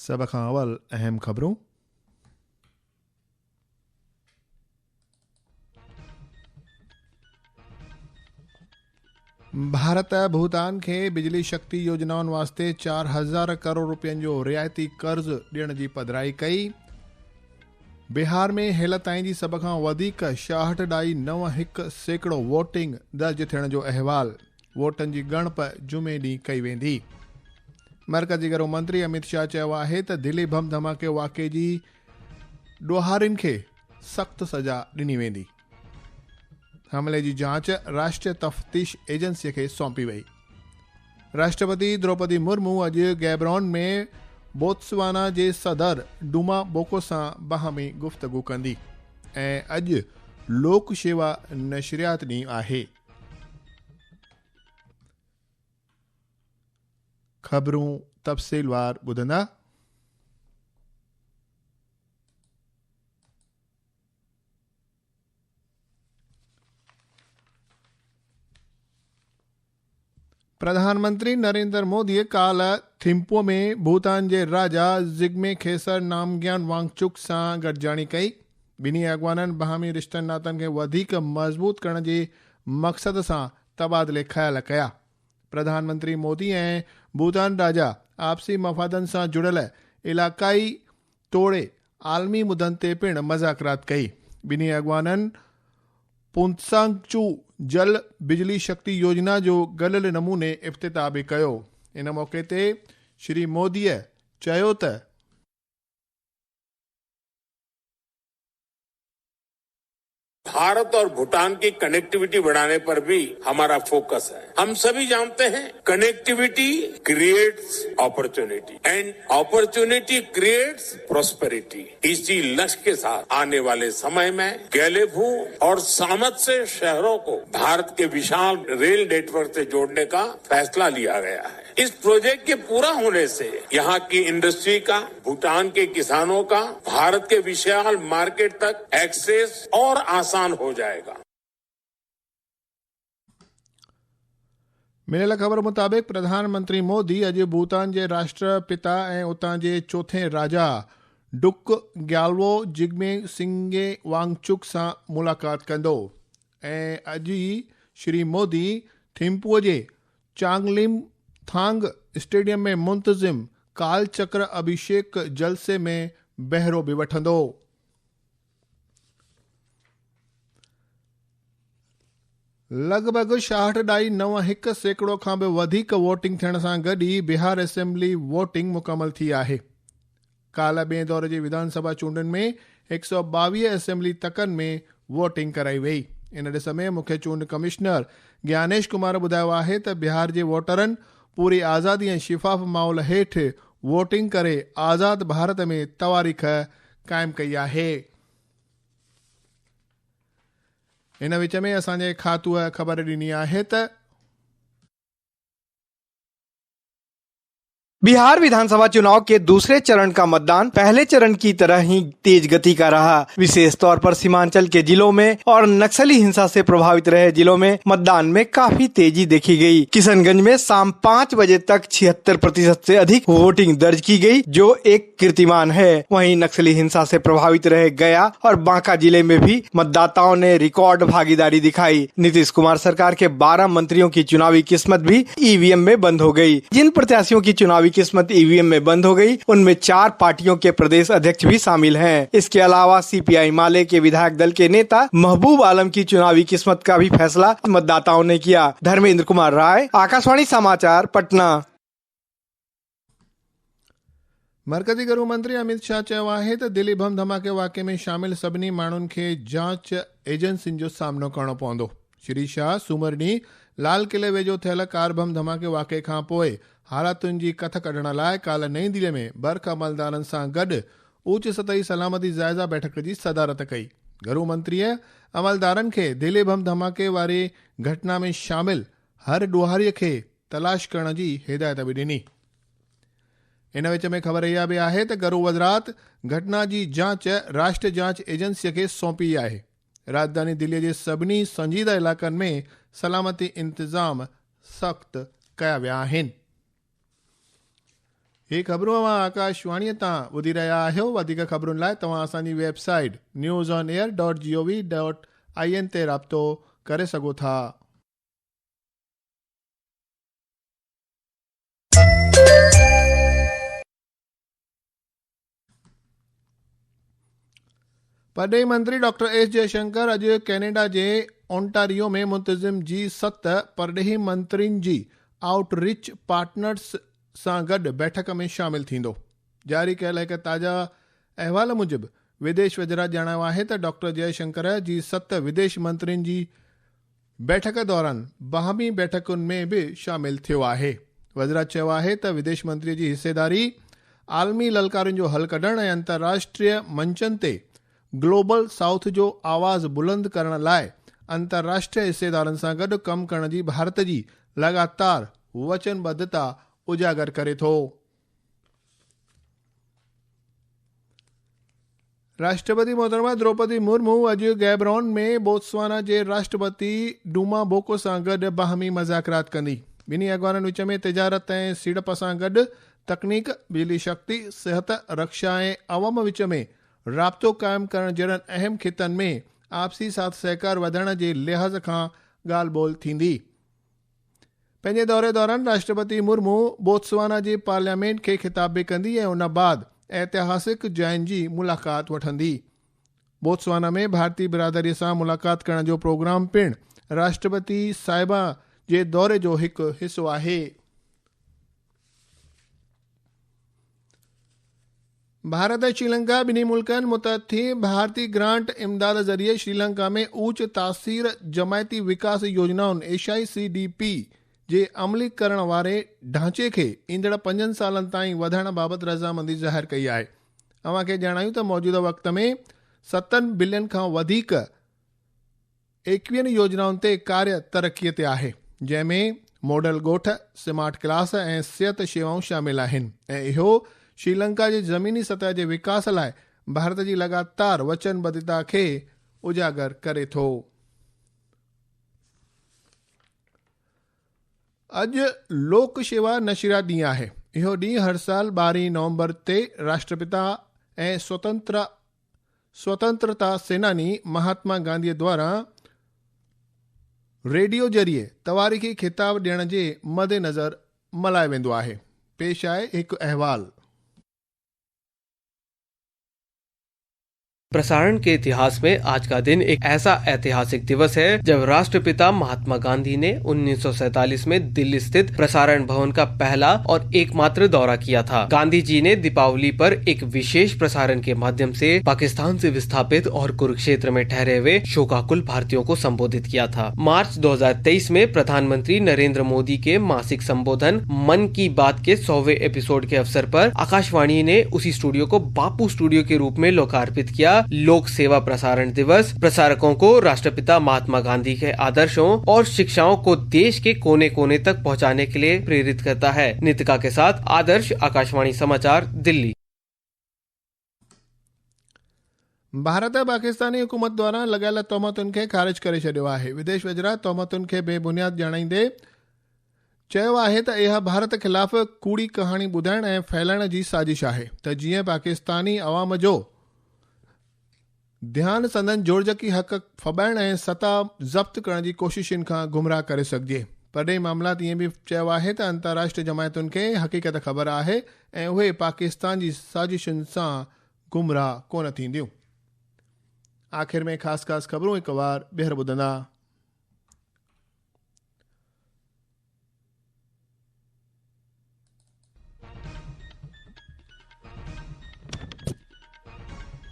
सभ खां अवल अहम ख़बरूं। भारत भूटान खे बिजली शक्ति योजनाउनि वास्ते 4000 करोड़ रुपयनि जो रियायती कर्ज़ ॾियण जी पधिराई कई। बिहार में हेल ताईं जी सभ खां वधीक 66.91% वोटिंग दर्ज थियण जो अहवाल। वोटनि जी ॻणप जुमे ॾींहुं कई वेंदी। मरकज़ी गृह मंत्री अमित शाह चयो आहे त दिल्ली बम धमाके वाक़े जी ॾोहारियुनि खे सख़्त सज़ा ॾिनी वेंदी। हमले जी जांच राष्ट्रीय तफ्तीश एजेंसीअ खे सौंपी वई। राष्ट्रपति द्रौपदी मुर्मू अॼु गैबरॉन में बोत्सवाना जे सदर डुमा बोको सां बाहमी गुफ़्तगू कंदी ऐं अॼु लोक शेवा नशरियात ॾींहुं आहे। ख़बरूं तफ़सीलवार ॿुधंदा। प्रधानमंत्री नरेंद्र मोदी काल थिम्पू में भूटान जे राजा जिग्मे खेसर नामग्याल वांगचुक सां गॾिजाणी कई। ॿिन्ही अॻवाननि बाहमी रिश्तनि नातनि खे वधीक मज़बूत करण जे मक़सद सां तबादले ख़्याल कया। प्रधानमंत्री मोदी ऐं भूटान राजा आपसी मफ़ादनि सां जुड़ियल इलाक़ाई तोड़े आलमी मुद्दनि ते पिणु मज़ाकरात कई। ॿिन्ही अॻवाननि पुंसांगचू जल बिजली शक्ति योजना जो गॾियल नमूने इफ़्तिताह बि कयो। इन मौक़े ते श्री मोदीअ चयो त भारत और भूटान की कनेक्टिविटी बढ़ाने पर भी हमारा फोकस है। हम सभी जानते हैं connectivity creates opportunity and opportunity creates prosperity. इसी लक्ष्य के साथ आने वाले समय में गैलेफू और सामत से शहरों को भारत के विशाल रेल नेटवर्क से जोड़ने का फैसला लिया गया है। इस प्रोजेक्ट के पूरा होने से यहाँ की इंडस्ट्री का, भूटान के किसानों का भारत के विशाल मार्केट तक एक्सेस और आसान हो जाएगा। मिलियल ख़बर मुताबिक़ प्रधानमंत्री मोदी अॼु भूटान जे राष्ट्रपिता ऐं उतां जे चोथें राजा डुक ग्याल्वो जिग्मे सिंगे वांगचुक सां मुलाक़ात कंदो ऐं अॼु ई श्री मोदी थिम्पूअ जे चांगलिम थांग स्टेडियम में मुंतज़िम कालचक्र अभिषेक जलसे में बहिरो बि वठंदो। लॻभॻि 66.91% खां बि वधीक वोटिंग थियण सां गॾु ई बिहार असेंबली वोटिंग मुकमल थी आहे। काल्ह ॿिएं दौर जी विधानसभा चूंडुनि में 122 असेंबली तकनि में वोटिंग कराई वई। इन ॾिस में मुख्य चूंड कमिश्नर ज्ञानेश कुमार ॿुधायो आहे त बिहार जे वोटरनि पूरी आज़ादी ऐं शिफ़ाफ़ माहौल हेठि वोटिंग करे आज़ाद भारत में तवारीख़ क़ाइमु कई आहे। इन विच में असांजे खातूअ ख़बर ॾिनी आहे त बिहार विधानसभा चुनाव के दूसरे चरण का मतदान पहले चरण की तरह ही तेज गति का रहा। विशेष तौर पर सीमांचल के जिलों में और नक्सली हिंसा से प्रभावित रहे जिलों में मतदान में काफी तेजी देखी गई। किशनगंज में शाम 5 बजे तक 76% से अधिक वोटिंग दर्ज की गई, जो एक कीर्तिमान है। वहीं नक्सली हिंसा से प्रभावित रहे गया और बांका जिले में भी मतदाताओं ने रिकॉर्ड भागीदारी दिखाई। नीतीश कुमार सरकार के 12 मंत्रियों की चुनावी किस्मत भी ईवीएम में बंद हो गई। जिन प्रत्याशियों की चुनावी किस्मत ईवीएम में बंद हो गई, उनमें 4 पार्टियों के प्रदेश अध्यक्ष भी शामिल हैं। इसके अलावा सीपीआई माले के विधायक दल के नेता महबूब आलम की चुनावी किस्मत का भी फैसला मतदाताओं ने किया। धर्मेंद्र कुमार राय, आकाशवाणी समाचार, पटना। मरकज़ी गृह मंत्री अमित शाह चयो आहे त दिल्ली बम धमाके वाक़े में शामिल सभिनी माण्हुनि खे जांच एजेंसियुनि जो सामनो करणो पवंदो। श्री शाह सूमर ॾींहुं लाल किले वेझो थियल कार बम धमाके वाक़े खां पोइ हालातुनि जी कथ कढण लाइ काल्ह नईं दिल्ली में बर्ख़ अमलदारनि सां गॾु उच सतही सलामती जाइज़ा बैठक जी सदारत कई। गृह मंत्रीअ अमलदारनि खे दिल्ली बम धमाके वारी घटना में शामिल हर ॾोहारीअ खे तलाश करण जी हिदायत बि ॾिनी। इन विच में ख़बर इहा बि आहे त गृह वज़रात घटना जी जांच राष्ट्रीय जांच एजेंसीअ खे सौंपी आहे। राजधानी दिल्लीअ जे सभिनी संजीदा इलाइक़नि में सलामती इंतज़ाम सख़्त कया विया आहिनि। हे ख़बरूं अवां आकाशवाणीअ तां ॿुधी रहिया आहियो। वधीक ख़बरुनि लाइ तव्हां असांजी वेबसाइट newsonair.gov.in ते राब्तो करे सघो था। परॾेही मंत्री डॉक्टर एस जयशंकर अॼु कैनेडा जे ओंटारियो में मुंतज़िम G7 परॾेही मंत्रियुनि जी आउटरीच पार्टनर्स सां गॾु बैठक में शामिल थींदो। जारी कयल हिकु ताज़ा अहवाल मूजिबि विदेश वज़ीरात ॼाणायो आहे त डॉक्टर जयशंकर G7 विदेश मंत्रियुनि जी बैठक दौरान बाहमी बैठकुनि में बि शामिल थियो आहे। वज़ीरात चयो आहे त विदेश मंत्रीअ जी हिसेदारी आलमी ललकारुनि जो हल कढणु ऐं अंतर्राष्ट्रीय मंचनि ते ग्लोबल साउथ जो आवाज़ बुलंद करण लाइ अंतर्राष्ट्रीय हिसेदारनि सां गॾु कमु करण जी भारत जी लगातार वचनबद्धता उजागर करे थो। राष्ट्रपति मोहतरमा द्रौपदी मुर्मू अॼु गैबरॉन में बोत्सवाना जे राष्ट्रपति डूमा बोको सां गॾु बाहमी मुज़ाकरात कंदी। ॿिन्ही अॻवाननि विच में तिजारत ऐं सीड़प सां गॾु तकनीक, बिजली शक्ति, सिहत, रक्षा ऐं अवाम विच में राब्तो क़ाइमु करण जहिड़नि अहम खितनि में आपसी साथ सहकार वधण जे लिहाज़ खां ॻाल्हि ॿोल थींदी। पंहिंजे दौरे दौरान राष्ट्रपति मुर्मू बोत्सवाना जे पार्लियामेंट खे ख़िताब बि कंदी ऐं उन बाद ऐतिहासिक जायुनि जी मुलाक़ात वठंदी। बोत्सवाना में भारतीय बिरादरीअ सां मुलाक़ात करण जो प्रोग्राम पिणु राष्ट्रपति साहिबा जे दौरे जो हिकु हिसो आहे। भारत ऐं श्रीलंका ॿिन्ही मुल्कनि मुतहद थी भारतीय ग्रांट इमदाद ज़रिए श्रीलंका में ऊच तासीर जमायती विकास योजनाउनि AICDP जे अमली करण वारे ढांचे खे ईंदड़ 5 सालनि ताईं वधाइण बाबति रज़ामंदी ज़ाहिर कई आहे। अव्हां खे ॼाणायूं त मौजूदा वक़्त में 7 बिलियन खां वधीक 21 योजनाउनि ते कार्य तरक़ीअ ते आहे, जंहिंमें मॉडल ॻोठ, स्मार्ट क्लास ऐं सिहत शेवाऊं शामिल आहिनि ऐं इहो श्रीलंका जे ज़मीनी सतह जे विकास लाइ भारत जी लगातार वचनबद्धता खे उजागर करे थो। अॼु लोक शेवा नशरियात ॾींहुं आहे। इहो ॾींहुं हर साल 12 नवंबर ते राष्ट्रपिता ऐं स्वतंत्रता सेनानी महात्मा गांधीअ द्वारा रेडियो ज़रिए तवारीख़ी खिताब ॾियण जे मद्देनज़र मल्हायो वेंदो आहे। पेश आहे हिकु अहवाल। प्रसारण के इतिहास में आज का दिन एक ऐसा ऐतिहासिक दिवस है जब राष्ट्रपिता महात्मा गांधी ने 1947 में दिल्ली स्थित प्रसारण भवन का पहला और एकमात्र दौरा किया था। गांधी जी ने दीपावली पर एक विशेष प्रसारण के माध्यम से पाकिस्तान से विस्थापित और कुरुक्षेत्र में ठहरे हुए शोकाकुल भारतीयों को संबोधित किया था। मार्च 2023 में प्रधानमंत्री नरेंद्र मोदी के मासिक संबोधन मन की बात के 100वें एपिसोड के अवसर पर आकाशवाणी ने उसी स्टूडियो को बापू स्टूडियो के रूप में लोकार्पित किया। लोक सेवा प्रसारण दिवस प्रसारकों को राष्ट्रपिता महात्मा गांधी के आदर्शों और शिक्षाओं को देश के कोने कोने तक पहुंचाने के लिए प्रेरित करता है। नितिका के साथ आदर्श, आकाशवाणी समाचार, दिल्ली। भारत पाकिस्तानी हुकूमत द्वारा लॻायल तोहमतुनि खे ख़ारिज करे छॾियो आहे। विदेश वज़ीरात तोहमतुनि खे बेबुनियाद ॼाणाईंदे चयो आहे त इहा भारत ख़िलाफ़ कूड़ी कहाणी ॿुधाइण ऐं फैलाइण जी साज़िश आहे त जीअं पाकिस्तानी अवाम जो ध्यानु संदन जोड़जकी हक़ फॿाइण ऐं सतह ज़ब्त करण जी कोशिशुनि खां गुमराह करे सघिजे। परॾेही मामलात ईअं बि चयो आहे त अंतर्राष्ट्रीय जमायतुनि खे हक़ीक़त ख़बर आहे ऐं उहे पाकिस्तान जी साज़िशुनि सां गुमराह कोन थींदियूं। आख़िर में ख़ासि ख़बरूं हिकु बार ॿीहर ॿुधंदा।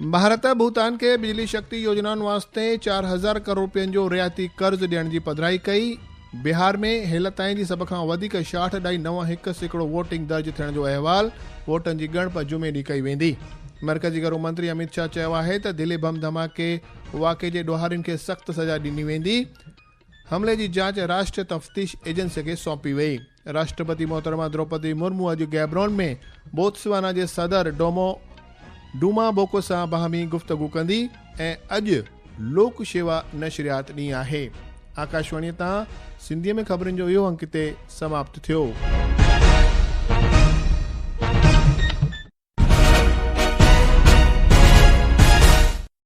भारत भूटान खे बिजली शक्ति योजनाउनि वास्ते 4000 करोड़ रुपयनि जो रियाती कर्ज़ ॾियण जी पधिराई कई। बिहार में हेल ताईं जी सभ खां वधीक 66.91% वोटिंग दर्ज थियण जो अहवाल। वोटनि जी ॻणप जुमे ॾींहुं कई वेंदी। मर्कज़ी गृह मंत्री अमित शाह चयो आहे त दिल्ली बम धमाके वाक़े जे ॾोहारियुनि खे सख़्त सज़ा ॾिनी वेंदी। हमले जी जांच राष्ट्रीय तफ़्तीश एजेंसी खे सौंपी वई। राष्ट्रपति मोहतरमा द्रौपदी मुर्मू अॼु गैबरॉन में बोत्सवाना जे सदर डूमा बोको सां बाहमी गुफ़्तगू कंदी ऐं अॼु लोक शेवा नशरियात ॾींहुं आहे। आकाशवाणीअ तां सिंधीअ में ख़बरुनि जो इहो अंक ते समाप्त थियो।